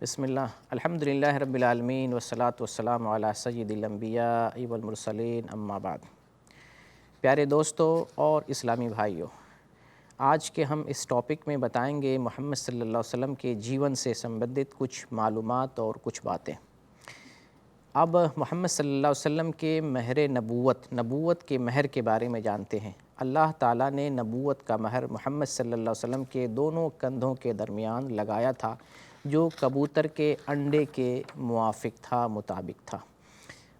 بسم اللہ الحمدللہ رب العالمین والصلاة والسلام علی سید الانبیاء والمرسلین اما بعد۔ پیارے دوستو اور اسلامی بھائیوں، آج کے ہم اس ٹاپک میں بتائیں گے محمد صلی اللہ علیہ وسلم کے جیون سے سمبندھت کچھ معلومات اور کچھ باتیں۔ اب محمد صلی اللہ علیہ وسلم کے مہر نبوت کے مہر کے بارے میں جانتے ہیں۔ اللہ تعالیٰ نے نبوت کا مہر محمد صلی اللہ علیہ وسلم کے دونوں کندھوں کے درمیان لگایا تھا، جو کبوتر کے انڈے کے موافق تھا، مطابق تھا۔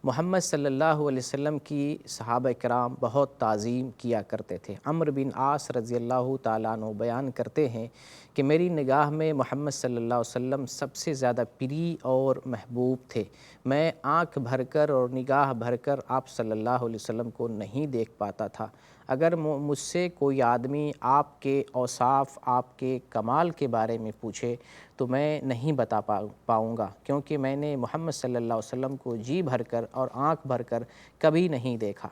محمد صلی اللہ علیہ وسلم کی صحابہ کرام بہت تعظیم کیا کرتے تھے۔ عمرو بن عاص رضی اللہ تعالیٰ عنہ بیان کرتے ہیں کہ میری نگاہ میں محمد صلی اللہ علیہ وسلم سب سے زیادہ پری اور محبوب تھے۔ میں آنکھ بھر کر اور نگاہ بھر کر آپ صلی اللہ علیہ وسلم کو نہیں دیکھ پاتا تھا۔ اگر مجھ سے کوئی آدمی آپ کے اوصاف، آپ کے کمال کے بارے میں پوچھے تو میں نہیں بتا پاؤں گا، کیونکہ میں نے محمد صلی اللہ علیہ وسلم کو جی بھر کر اور آنکھ بھر کر کبھی نہیں دیکھا۔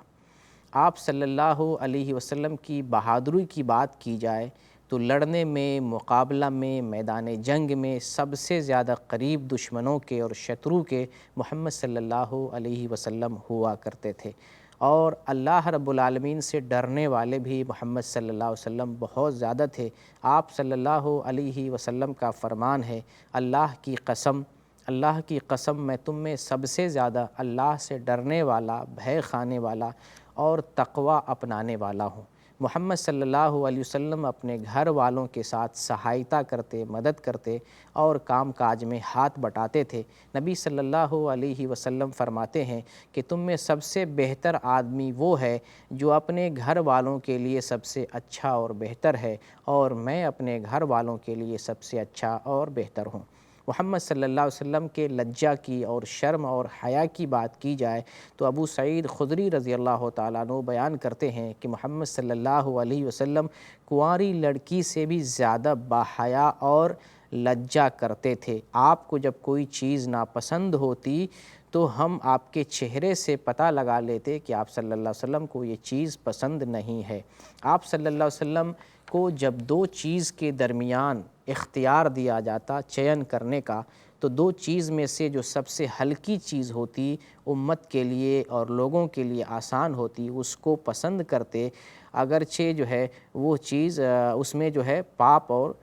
آپ صلی اللہ علیہ وسلم کی بہادری کی بات کی جائے تو لڑنے میں، مقابلہ میں، میدان جنگ میں سب سے زیادہ قریب دشمنوں کے اور شترو کے محمد صلی اللہ علیہ وسلم ہوا کرتے تھے، اور اللہ رب العالمین سے ڈرنے والے بھی محمد صلی اللہ علیہ وسلم بہت زیادہ تھے۔ آپ صلی اللہ علیہ وسلم کا فرمان ہے، اللہ کی قسم میں تم میں سب سے زیادہ اللہ سے ڈرنے والا، بھے کھانے والا اور تقوی اپنانے والا ہوں۔ محمد صلی اللہ علیہ وسلم اپنے گھر والوں کے ساتھ سہایتا کرتے، مدد کرتے اور کام کاج میں ہاتھ بٹاتے تھے۔ نبی صلی اللہ علیہ وسلم فرماتے ہیں کہ تم میں سب سے بہتر آدمی وہ ہے جو اپنے گھر والوں کے لیے سب سے اچھا اور بہتر ہے، اور میں اپنے گھر والوں کے لیے سب سے اچھا اور بہتر ہوں۔ محمد صلی اللہ علیہ وسلم کے لجہ کی اور شرم اور حیا کی بات کی جائے تو ابو سعید خدری رضی اللہ تعالیٰ عنہ بیان کرتے ہیں کہ محمد صلی اللہ علیہ وسلم کنواری لڑکی سے بھی زیادہ باحیا اور لجہ کرتے تھے۔ آپ کو جب کوئی چیز ناپسند ہوتی تو ہم آپ کے چہرے سے پتہ لگا لیتے کہ آپ صلی اللہ علیہ وسلم کو یہ چیز پسند نہیں ہے۔ آپ صلی اللہ علیہ وسلم کو جب دو چیز کے درمیان اختیار دیا جاتا چین کرنے کا، تو دو چیز میں سے جو سب سے ہلکی چیز ہوتی، امت کے لیے اور لوگوں کے لیے آسان ہوتی، اس کو پسند کرتے، اگرچہ جو ہے وہ چیز اس میں جو ہے پاپ اور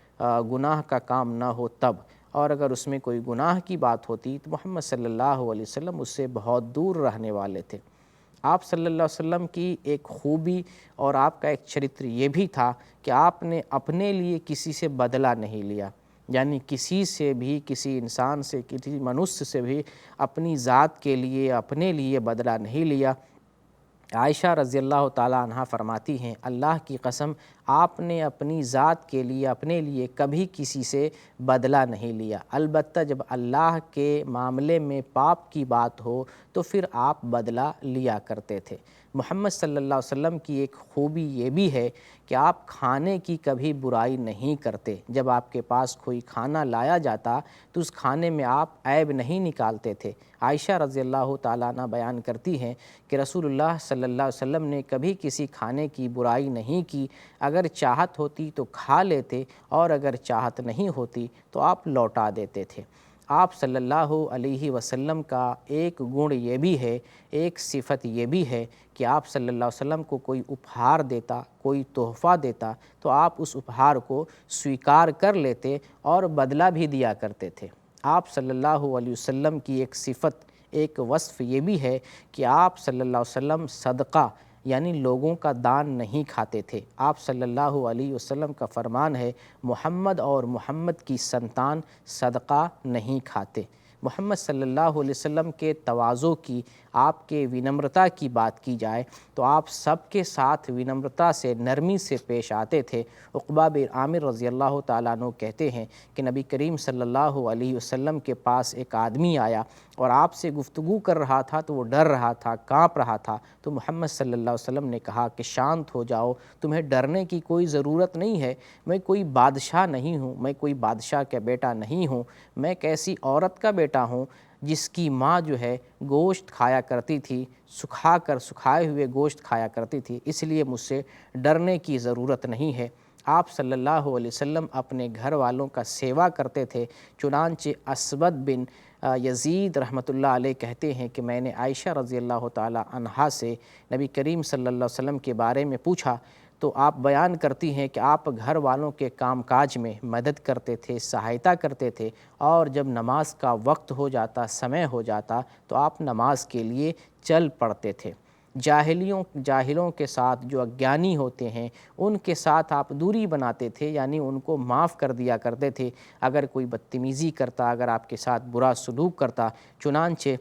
گناہ کا کام نہ ہو تب، اور اگر اس میں کوئی گناہ کی بات ہوتی تو محمد صلی اللہ علیہ وسلم اس سے بہت دور رہنے والے تھے۔ آپ صلی اللہ علیہ وسلم کی ایک خوبی اور آپ کا ایک چرتر یہ بھی تھا کہ آپ نے اپنے لیے کسی سے بدلہ نہیں لیا، یعنی کسی سے بھی، کسی انسان سے، کسی منوس سے بھی اپنی ذات کے لیے، اپنے لیے بدلہ نہیں لیا۔ عائشہ رضی اللہ تعالیٰ عنہ فرماتی ہیں، اللہ کی قسم آپ نے اپنی ذات کے لیے، اپنے لیے کبھی کسی سے بدلہ نہیں لیا، البتہ جب اللہ کے معاملے میں پاپ کی بات ہو تو پھر آپ بدلہ لیا کرتے تھے۔ محمد صلی اللہ علیہ وسلم کی ایک خوبی یہ بھی ہے کہ آپ کھانے کی کبھی برائی نہیں کرتے۔ جب آپ کے پاس کوئی کھانا لایا جاتا تو اس کھانے میں آپ عیب نہیں نکالتے تھے۔ عائشہ رضی اللہ تعالیٰ عنہ بیان کرتی ہیں کہ رسول اللہ صلی اللہ علیہ وسلم نے کبھی کسی کھانے کی برائی نہیں کی، اگر چاہت ہوتی تو کھا لیتے اور اگر چاہت نہیں ہوتی تو آپ لوٹا دیتے تھے۔ آپ صلی اللہ علیہ وسلم کا ایک گن یہ بھی ہے، ایک صفت یہ بھی ہے کہ آپ صلی اللہ علیہ وسلم کو کوئی اپہار دیتا، کوئی تحفہ دیتا تو آپ اس اپہار کو سویکار کر لیتے اور بدلہ بھی دیا کرتے تھے۔ آپ صلی اللہ علیہ وسلم کی ایک صفت، ایک وصف یہ بھی ہے کہ آپ صلی اللہ علیہ وسلم صدقہ یعنی لوگوں کا دان نہیں کھاتے تھے۔ آپ صلی اللہ علیہ وسلم کا فرمان ہے، محمد اور محمد کی سنتان صدقہ نہیں کھاتے۔ محمد صلی اللہ علیہ وسلم کے تواضع کی، آپ کے ونمرتا کی بات کی جائے تو آپ سب کے ساتھ ونمرتا سے، نرمی سے پیش آتے تھے۔ عقبہ بن عامر رضی اللہ تعالیٰ عنہ کہتے ہیں کہ نبی کریم صلی اللہ علیہ وسلم کے پاس ایک آدمی آیا اور آپ سے گفتگو کر رہا تھا تو وہ ڈر رہا تھا، کانپ رہا تھا، تو محمد صلی اللہ علیہ وسلم نے کہا کہ شانت ہو جاؤ، تمہیں ڈرنے کی کوئی ضرورت نہیں ہے، میں کوئی بادشاہ نہیں ہوں، میں کوئی بادشاہ کا بیٹا نہیں ہوں، میں ایک ایسی عورت کا بیٹا ہوں جس کی ماں جو ہے گوشت کھایا کرتی تھی، سکھائے ہوئے گوشت کھایا کرتی تھی، اس لیے مجھ سے ڈرنے کی ضرورت نہیں ہے۔ آپ صلی اللہ علیہ وسلم اپنے گھر والوں کا سیوا کرتے تھے۔ چنانچہ اسود بن یزید رحمۃ اللہ علیہ کہتے ہیں کہ میں نے عائشہ رضی اللہ تعالی عنہا سے نبی کریم صلی اللہ علیہ وسلم کے بارے میں پوچھا تو آپ بیان کرتی ہیں کہ آپ گھر والوں کے کام کاج میں مدد کرتے تھے، سہایتا کرتے تھے، اور جب نماز کا وقت ہو جاتا، سمے ہو جاتا تو آپ نماز کے لیے چل پڑتے تھے۔ جاہلوں کے ساتھ جو اگیانی ہوتے ہیں ان کے ساتھ آپ دوری بناتے تھے، یعنی ان کو معاف کر دیا کرتے تھے اگر کوئی بدتمیزی کرتا، اگر آپ کے ساتھ برا سلوک کرتا۔ چنانچہ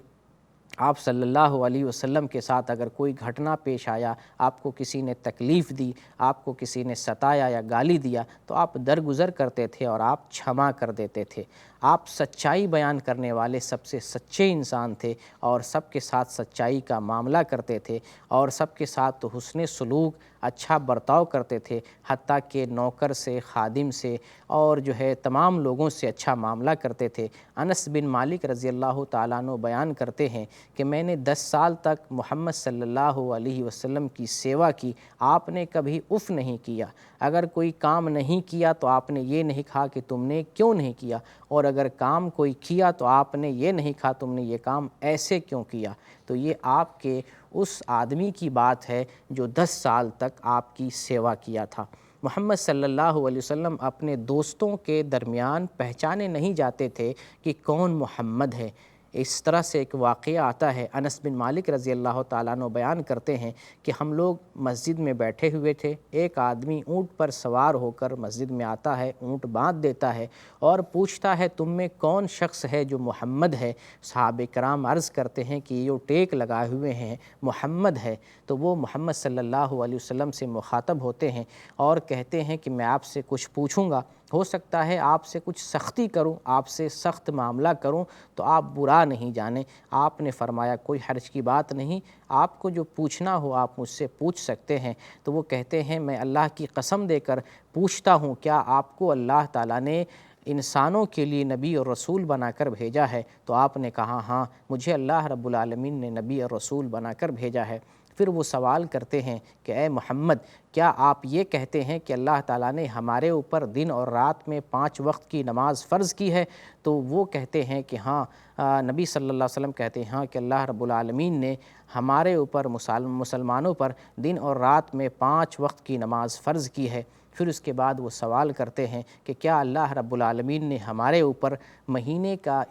آپ صلی اللہ علیہ وسلم کے ساتھ اگر کوئی گھٹنا پیش آیا، آپ کو کسی نے تکلیف دی، آپ کو کسی نے ستایا یا گالی دیا تو آپ درگزر کرتے تھے اور آپ چھما کر دیتے تھے۔ آپ سچائی بیان کرنے والے سب سے سچے انسان تھے اور سب کے ساتھ سچائی کا معاملہ کرتے تھے اور سب کے ساتھ تو حسن سلوک، اچھا برتاؤ کرتے تھے، حتیٰ کہ نوکر سے، خادم سے اور جو ہے تمام لوگوں سے اچھا معاملہ کرتے تھے۔ انس بن مالک رضی اللہ تعالیٰ عنہ بیان کرتے ہیں کہ میں نے 10 سال تک محمد صلی اللہ علیہ وسلم کی سیوا کی، آپ نے کبھی اف نہیں کیا۔ اگر کوئی کام نہیں کیا تو آپ نے یہ نہیں کہا کہ تم نے کیوں نہیں کیا، اور اگر کام کوئی کیا تو آپ نے یہ نہیں کہا تم نے یہ کام ایسے کیوں کیا۔ تو یہ آپ کے اس آدمی کی بات ہے جو 10 سال تک آپ کی سیوا کیا تھا۔ محمد صلی اللہ علیہ وسلم اپنے دوستوں کے درمیان پہچانے نہیں جاتے تھے کہ کون محمد ہے۔ اس طرح سے ایک واقعہ آتا ہے، انس بن مالک رضی اللہ تعالیٰ عنہ بیان کرتے ہیں کہ ہم لوگ مسجد میں بیٹھے ہوئے تھے، ایک آدمی اونٹ پر سوار ہو کر مسجد میں آتا ہے، اونٹ باندھ دیتا ہے اور پوچھتا ہے تم میں کون شخص ہے جو محمد ہے؟ صحابہ کرام عرض کرتے ہیں کہ یہ ٹیک لگائے ہوئے ہیں محمد ہے۔ تو وہ محمد صلی اللہ علیہ وسلم سے مخاطب ہوتے ہیں اور کہتے ہیں کہ میں آپ سے کچھ پوچھوں گا، ہو سکتا ہے آپ سے کچھ سختی کروں، آپ سے سخت معاملہ کروں تو آپ برا نہیں جانیں۔ آپ نے فرمایا کوئی حرج کی بات نہیں، آپ کو جو پوچھنا ہو آپ مجھ سے پوچھ سکتے ہیں۔ تو وہ کہتے ہیں میں اللہ کی قسم دے کر پوچھتا ہوں کیا آپ کو اللہ تعالیٰ نے انسانوں کے لیے نبی اور رسول بنا کر بھیجا ہے؟ تو آپ نے کہا ہاں، مجھے اللہ رب العالمین نے نبی اور رسول بنا کر بھیجا ہے۔ پھر وہ سوال کرتے ہیں کہ اے محمد، کیا آپ یہ کہتے ہیں کہ اللہ تعالیٰ نے ہمارے اوپر دن اور رات میں 5 وقت کی نماز فرض کی ہے؟ تو وہ کہتے ہیں کہ ہاں، نبی صلی اللہ علیہ وسلم کہتے ہیں ہاں کہ اللہ رب العالمین نے ہمارے اوپر مسلمانوں پر دن اور رات میں 5 وقت کی نماز فرض کی ہے۔ پھر اس کے بعد وہ سوال کرتے ہیں کہ کیا اللہ رب العالمین نے ہمارے اوپر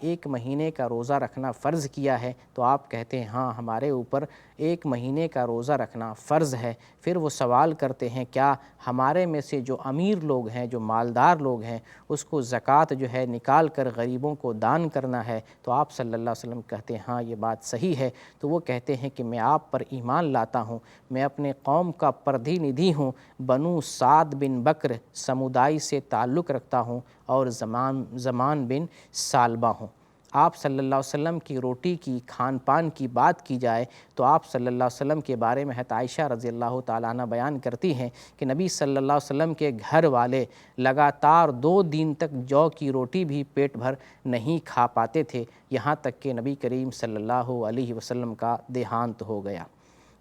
ایک مہینے کا روزہ رکھنا فرض کیا ہے؟ تو آپ کہتے ہیں ہاں، ہمارے اوپر 1 مہینے کا روزہ رکھنا فرض ہے۔ پھر وہ سوال کرتے ہیں کیا ہمارے میں سے جو امیر لوگ ہیں، جو مالدار لوگ ہیں، اس کو زکوٰۃ جو ہے نکال کر غریبوں کو دان کرنا ہے؟ تو آپ صلی اللہ علیہ وسلم کہتے ہیں ہاں، یہ بات صحیح ہے۔ تو وہ کہتے ہیں کہ میں آپ پر ایمان لاتا ہوں، میں اپنے قوم کا پردھیندھی ہوں، بنو سعد بن بکر سمودائی سے تعلق رکھتا ہوں اور زمان بن سالبہ ہوں۔ آپ صلی اللہ علیہ وسلم کی روٹی کی، کھان پان کی بات کی جائے تو آپ صلی اللہ علیہ وسلم کے بارے میں عائشہ رضی اللہ تعالیٰ عنہ بیان کرتی ہیں کہ نبی صلی اللہ علیہ وسلم کے گھر والے لگاتار 2 دن تک جو کی روٹی بھی پیٹ بھر نہیں کھا پاتے تھے، یہاں تک کہ نبی کریم صلی اللہ علیہ وسلم کا دیہانت ہو گیا۔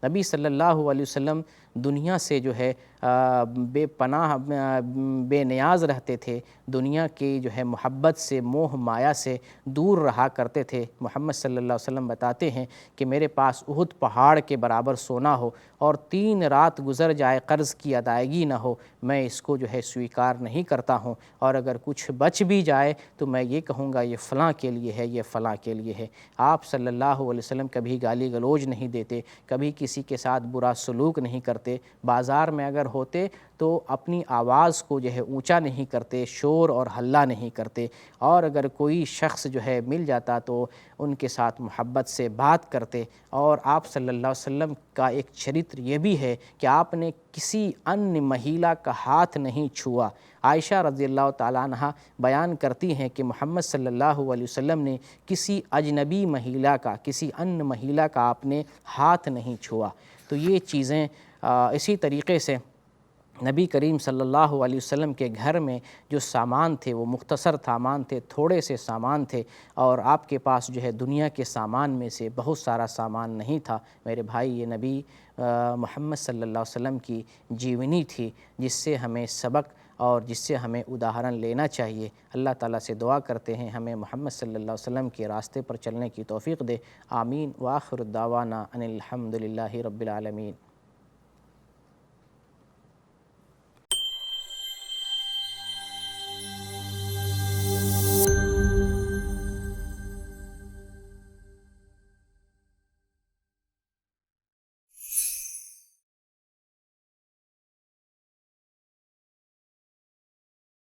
نبی صلی اللہ علیہ وسلم دنیا سے جو ہے بے پناہ بے نیاز رہتے تھے، دنیا کی جو ہے محبت سے، موہ مایا سے دور رہا کرتے تھے۔ محمد صلی اللہ علیہ وسلم بتاتے ہیں کہ میرے پاس احد پہاڑ کے برابر سونا ہو اور 3 رات گزر جائے قرض کی ادائیگی نہ ہو، میں اس کو جو ہے سویکار نہیں کرتا ہوں، اور اگر کچھ بچ بھی جائے تو میں یہ کہوں گا یہ فلاں کے لیے ہے، یہ فلاں کے لیے ہے۔ آپ صلی اللہ علیہ وسلم کبھی گالی گلوچ نہیں دیتے، کبھی کسی کے ساتھ برا سلوک نہیں کرتے، بازار میں اگر ہوتے تو اپنی آواز کو جو ہے اونچا نہیں کرتے، شور اور ہلہ نہیں کرتے، اور اگر کوئی شخص جو ہے مل جاتا تو ان کے ساتھ محبت سے بات کرتے۔ اور آپ صلی اللہ علیہ وسلم کا ایک چرتر یہ بھی ہے کہ آپ نے کسی ان مہیلا کا ہاتھ نہیں چھوا۔ عائشہ رضی اللہ تعالیٰ عنہ بیان کرتی ہیں کہ محمد صلی اللہ علیہ وسلم نے کسی اجنبی مہیلا کا، کسی ان مہیلا کا آپ نے ہاتھ نہیں چھوا۔ تو یہ چیزیں اسی طریقے سے نبی کریم صلی اللہ علیہ وسلم کے گھر میں جو سامان تھے وہ مختصر سامان تھے، تھوڑے سے سامان تھے، اور آپ کے پاس جو ہے دنیا کے سامان میں سے بہت سارا سامان نہیں تھا۔ میرے بھائی، یہ نبی محمد صلی اللہ علیہ وسلم کی جیونی تھی جس سے ہمیں سبق اور جس سے ہمیں اداہرن لینا چاہیے۔ اللہ تعالیٰ سے دعا کرتے ہیں ہمیں محمد صلی اللہ علیہ وسلم کے راستے پر چلنے کی توفیق دے۔ آمین۔ وآخر الدعوانا ان الحمد للہ رب العالمین۔